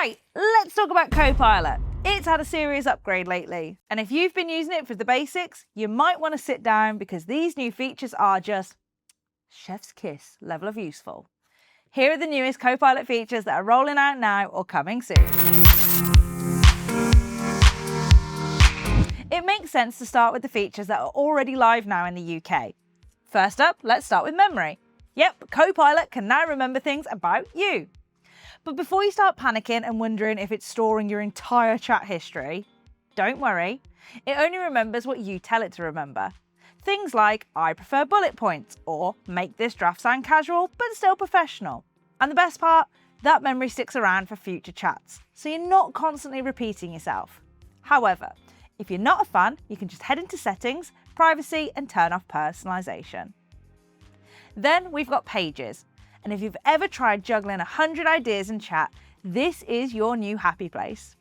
Right, let's talk about Copilot. It's had a serious upgrade lately, and if you've been using it for the basics, you might want to sit down because these new features are just chef's kiss level of useful. Here are the newest Copilot features that are rolling out now or coming soon. It makes sense to start with the features that are already live now in the UK. First up, let's start with memory. Yep, Copilot can now remember things about you. But before you start panicking and wondering if it's storing your entire chat history, don't worry. It only remembers what you tell it to remember. Things like, I prefer bullet points, or make this draft sound casual but still professional. And the best part, that memory sticks around for future chats, so you're not constantly repeating yourself. However, if you're not a fan, you can just head into settings, privacy, and turn off personalization. Then we've got pages. And if you've ever tried juggling 100 ideas in chat, this is your new happy place.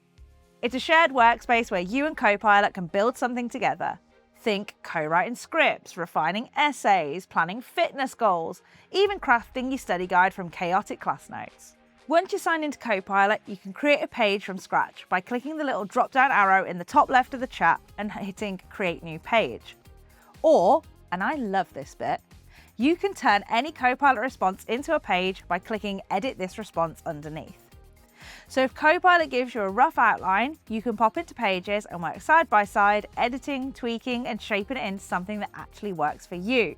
It's a shared workspace where you and Copilot can build something together. Think co-writing scripts, refining essays, planning fitness goals, even crafting your study guide from chaotic class notes. Once you sign into Copilot, you can create a page from scratch by clicking the little drop-down arrow in the top left of the chat and hitting Create New Page. Or, and I love this bit, you can turn any Copilot response into a page by clicking Edit this response underneath. So if Copilot gives you a rough outline, you can pop into Pages and work side by side, editing, tweaking, and shaping it into something that actually works for you.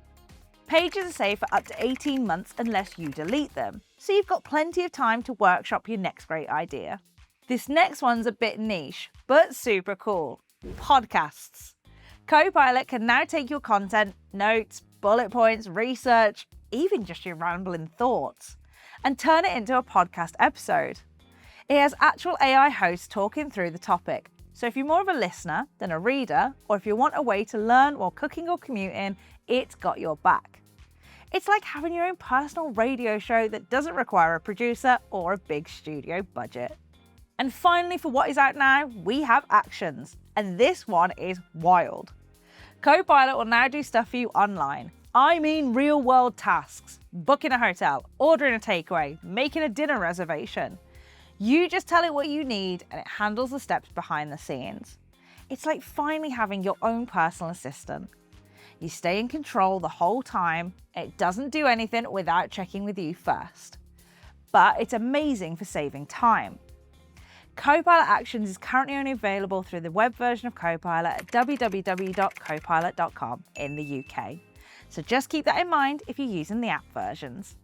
Pages are saved for up to 18 months unless you delete them, so you've got plenty of time to workshop your next great idea. This next one's a bit niche, but super cool. Podcasts. Copilot can now take your content, notes, bullet points, research, even just your rambling thoughts, and turn it into a podcast episode. It has actual AI hosts talking through the topic, so if you're more of a listener than a reader, or if you want a way to learn while cooking or commuting, it's got your back. It's like having your own personal radio show that doesn't require a producer or a big studio budget. And finally, for what is out now, we have actions, and this one is wild. Copilot will now do stuff for you online. I mean real-world tasks, booking a hotel, ordering a takeaway, making a dinner reservation. You just tell it what you need and it handles the steps behind the scenes. It's like finally having your own personal assistant. You stay in control the whole time. It doesn't do anything without checking with you first. But it's amazing for saving time. Copilot Actions is currently only available through the web version of Copilot at www.copilot.com in the UK. So just keep that in mind if you're using the app versions.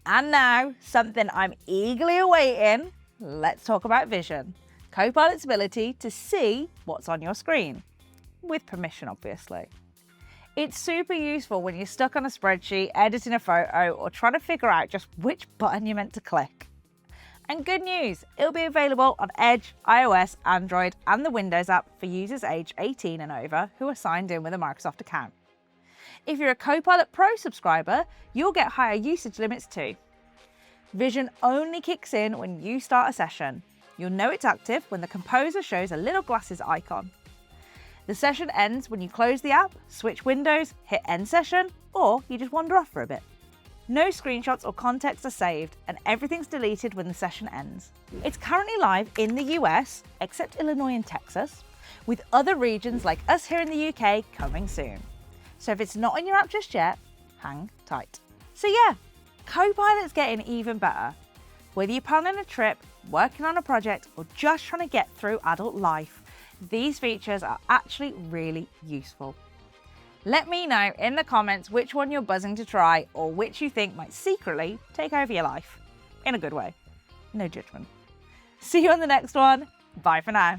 And now, something I'm eagerly awaiting. Let's talk about vision. Copilot's ability to see what's on your screen. With permission, obviously. It's super useful when you're stuck on a spreadsheet, editing a photo, or trying to figure out just which button you're meant to click. And good news, it'll be available on Edge, iOS, Android, and the Windows app for users aged 18 and over who are signed in with a Microsoft account. If you're a Copilot Pro subscriber, you'll get higher usage limits too. Vision only kicks in when you start a session. You'll know it's active when the composer shows a little glasses icon. The session ends when you close the app, switch windows, hit end session, or you just wander off for a bit. No screenshots or context are saved, and everything's deleted when the session ends. It's currently live in the US, except Illinois and Texas, with other regions like us here in the UK coming soon. So if it's not in your app just yet, hang tight. So yeah, Copilot's getting even better. Whether you're planning a trip, working on a project, or just trying to get through adult life, these features are actually really useful. Let me know in the comments which one you're buzzing to try or which you think might secretly take over your life. In a good way. No judgment. See you on the next one. Bye for now.